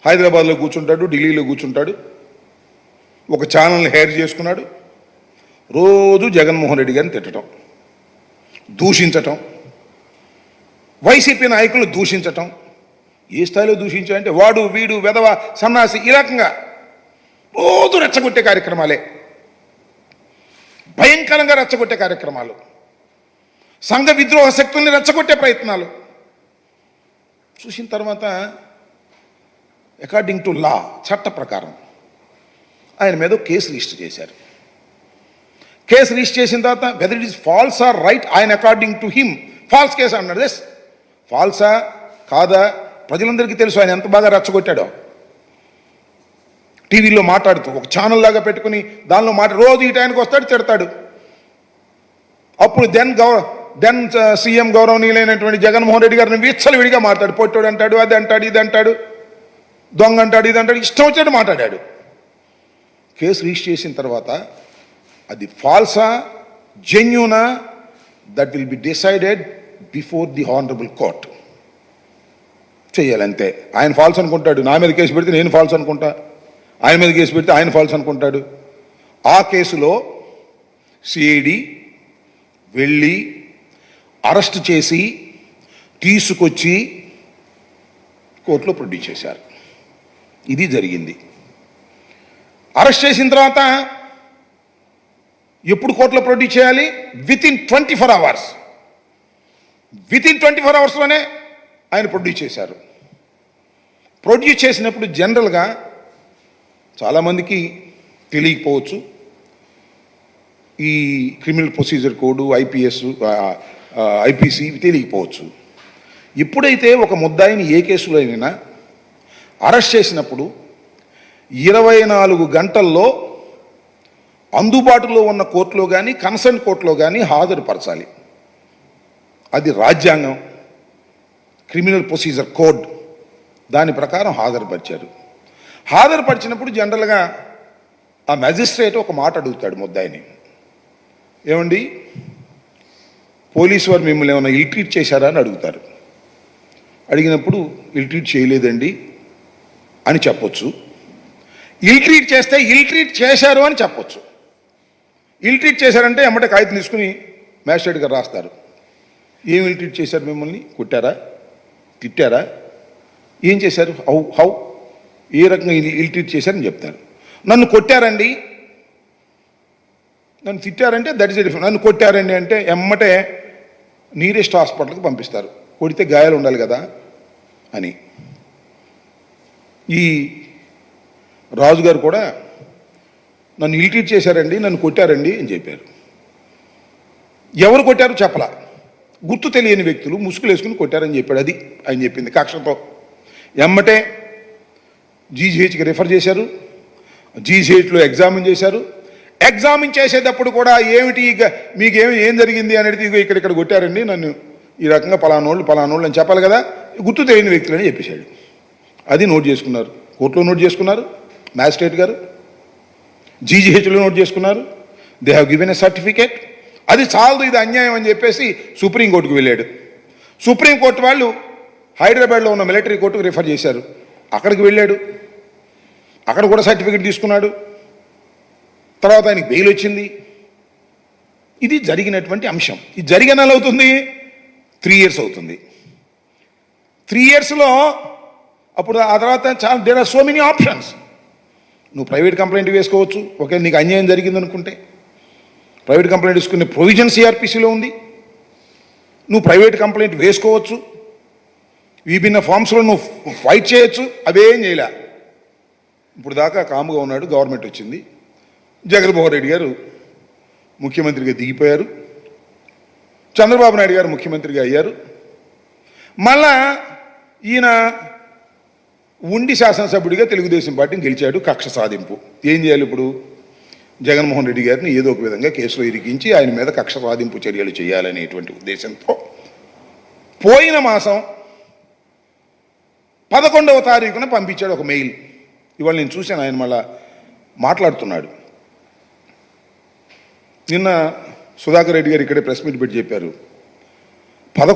హైదరాబాద్లో కూర్చుంటాడు, ఢిల్లీలో కూర్చుంటాడు, ఒక ఛానల్ని హైర్ చేసుకున్నాడు. రోజు జగన్మోహన్ రెడ్డి గారిని తిట్టడం, దూషించటం, వైసీపీ నాయకులు దూషించటం. ఏ స్థాయిలో దూషించాలంటే వాడు వీడు వెధవ సన్నాసి ఈ రకంగా రోజు రెచ్చగొట్టే కార్యక్రమాలే, భయంకరంగా రెచ్చగొట్టే కార్యక్రమాలు, సంఘ విద్రోహ శక్తుల్ని రెచ్చగొట్టే ప్రయత్నాలు చూసిన తర్వాత అకార్డింగ్ టు లా, చట్ట ప్రకారం ఆయన మీద కేసు రిజిస్టర్ చేశారు. కేసు రిజిస్టర్ చేసిన తర్వాత whether it is false or right, ఆయన according to him false case అన్నాడు. ఎస్, ఫాల్సా కాదా ప్రజలందరికీ తెలుసు. ఆయన ఎంత బాగా రెచ్చగొట్టాడో టీవీలో మాట్లాడుతూ, ఒక ఛానల్ లాగా పెట్టుకుని దానిలో రోజు ఈ టైంకి వస్తాడు, తిడతాడు. అప్పుడు దెన్ సీఎం గౌరవనీయులైనటువంటి జగన్మోహన్ రెడ్డి గారిని విచ్చలవిడిగా మాట్లాడు, పొట్టోడు అంటాడు, అది అంటాడు, ఇది అంటాడు, దొంగ అంటాడు, ఇది అంటాడు, ఇష్టం వచ్చినట్టు మాట్లాడాడు. కేసు రిజిస్టర్ చేసిన తర్వాత అది ఫాల్సా జెన్యూనా that will be decided before the honourable court. చెయ్యాలంతే. ఆయన ఫాల్స్ అనుకుంటాడు, నా మీద కేసు పెడితే నేను ఫాల్స్ అనుకుంటా, ఆయన మీద కేసు పెడితే ఆయన ఫాల్స్ అనుకుంటాడు. ఆ కేసులో సిఐడి వెళ్ళి అరెస్ట్ చేసి తీసుకొచ్చి కోర్టులో ప్రొడ్యూస్ చేశారు. ఇది జరిగింది. అరెస్ట్ చేసిన తర్వాత ఎప్పుడు కోర్టులో ప్రొడ్యూస్ చేయాలి? Within 24 hours. వితిన్ 24 hours ఆయన ప్రొడ్యూస్ చేశారు. ప్రొడ్యూస్ చేసినప్పుడు జనరల్గా చాలామందికి తెలియకపోవచ్చు, ఈ క్రిమినల్ ప్రొసీజర్ కోడ్, ఐపీసీ తెలియకపోవచ్చు. ఎప్పుడైతే ఒక ముద్దాయిని ఏ కేసులో అయినా అరెస్ట్ చేసినప్పుడు 24 గంటల్లో అందుబాటులో ఉన్న కోర్టులో కానీ కన్సర్న్ కోర్టులో కానీ హాజరుపరచాలి. అది రాజ్యాంగం, క్రిమినల్ ప్రొసీజర్ కోడ్, దాని ప్రకారం హాజరుపరిచారు. హాజరుపరిచినప్పుడు జనరల్గా ఆ మ్యాజిస్ట్రేట్ ఒక మాట అడుగుతాడు ముద్దాయిని, ఏమండి పోలీసు వారు మిమ్మల్ని ఏమైనా ఇల్ ట్రీట్ చేశారా అని అడుగుతారు. అడిగినప్పుడు ఇల్ ట్రీట్ చేయలేదండి అని చెప్పొచ్చు. ఇల్ ట్రీట్ చేస్తే ఇల్ ట్రీట్ చేశారు అని చెప్పొచ్చు. ఇల్ ట్రీట్ చేశారంటే ఎమ్మటే కాగితం తీసుకుని మ్యాజిస్ట్రేట్ గారు రాస్తారు. ఏం ఇల్ ట్రీట్ చేశారు? మిమ్మల్ని కొట్టారా, తిట్టారా, ఏం చేశారు, హౌ ఏ రకంగా ఇల్ ట్రీట్ చేశారని చెప్తారు. నన్ను కొట్టారండి, నన్ను తిట్టారంటే దట్ ఈస్ డిఫరెంట్. నన్ను కొట్టారండి అంటే ఎమ్మటే నియరెస్ట్ హాస్పిటల్కి పంపిస్తారు, కొడితే గాయాలు ఉండాలి కదా అని. ఈ రాజుగారు కూడా నన్ను ఇల్ ట్రీట్ చేశారండి, నన్ను కొట్టారండి అని చెప్పారు. ఎవరు కొట్టారు చెప్పలా, గుర్తు తెలియని వ్యక్తులు ముసుగులు వేసుకుని కొట్టారని చెప్పాడు. అది ఆయన చెప్పింది. కక్షతో ఎమ్మటే జీజీహెచ్కి రిఫర్ చేశారు. జీజీహెచ్లో ఎగ్జామిన్ చేశారు. ఎగ్జామిన్ చేసేటప్పుడు కూడా ఏమిటి మీకు ఏం జరిగింది అనేది, ఇక్కడ కొట్టారండి నన్ను, ఈ రకంగా పలానోళ్ళు అని చెప్పాలి కదా, గుర్తు తెలియని వ్యక్తులు అని చెప్పేశాడు. అది నోట్ చేసుకున్నారు, కోర్టులో నోట్ చేసుకున్నారు, మ్యాజిస్ట్రేట్ గారు జీజీహెచ్లో నోట్ చేసుకున్నారు. They have given a certificate. అది చాలదు, ఇది అన్యాయం అని చెప్పేసి సుప్రీంకోర్టుకు వెళ్ళాడు. సుప్రీంకోర్టు వాళ్ళు హైదరాబాద్లో ఉన్న మిలిటరీ కోర్టుకు రిఫర్ చేశారు. అక్కడికి వెళ్ళాడు, అక్కడ కూడా సర్టిఫికేట్ తీసుకున్నాడు. తర్వాత ఆయనకి బెయిల్ వచ్చింది. ఇది జరిగినటువంటి అంశం. ఇది జరిగిన నెల అవుతుంది, 3 years అవుతుంది. 3 yearsలో అప్పుడు ఆ తర్వాత చాలా there are so many options. నువ్వు ప్రైవేట్ కంప్లైంట్ వేసుకోవచ్చు, ఓకే, నీకు అన్యాయం జరిగింది అనుకుంటే ప్రైవేట్ కంప్లైంట్ వేసుకునే ప్రొవిజన్ సిఆర్పిసిలో ఉంది. నువ్వు ప్రైవేట్ కంప్లైంట్ వేసుకోవచ్చు, విభిన్న ఫామ్స్లో నువ్వు ఫైట్ చేయొచ్చు. అవేం చేయలే. ఇప్పుడు దాకా కాముగా ఉన్నాడు. గవర్నమెంట్ వచ్చింది, జగన్మోహన్ రెడ్డి గారు ముఖ్యమంత్రిగా దిగిపోయారు, చంద్రబాబు నాయుడు గారు ముఖ్యమంత్రిగా అయ్యారు. మళ్ళా ఈయన ఉండి శాసనసభ్యుడిగా తెలుగుదేశం పార్టీని గెలిచాడు. కక్ష సాధింపు. ఏం చేయాలి ఇప్పుడు? జగన్మోహన్ రెడ్డి గారిని ఏదో ఒక విధంగా కేసులో ఇరికించి ఆయన మీద కక్ష సాధింపు చర్యలు చేయాలనేటువంటి ఉద్దేశంతో పోయిన మాసం 11వ తారీఖున పంపించాడు ఒక మెయిల్. ఇవాళ నేను చూశాను, ఆయన మళ్ళా మాట్లాడుతున్నాడు. నిన్న సుధాకర్ రెడ్డి గారు ఇక్కడే ప్రెస్ మీట్ పెట్టి చెప్పారు, 11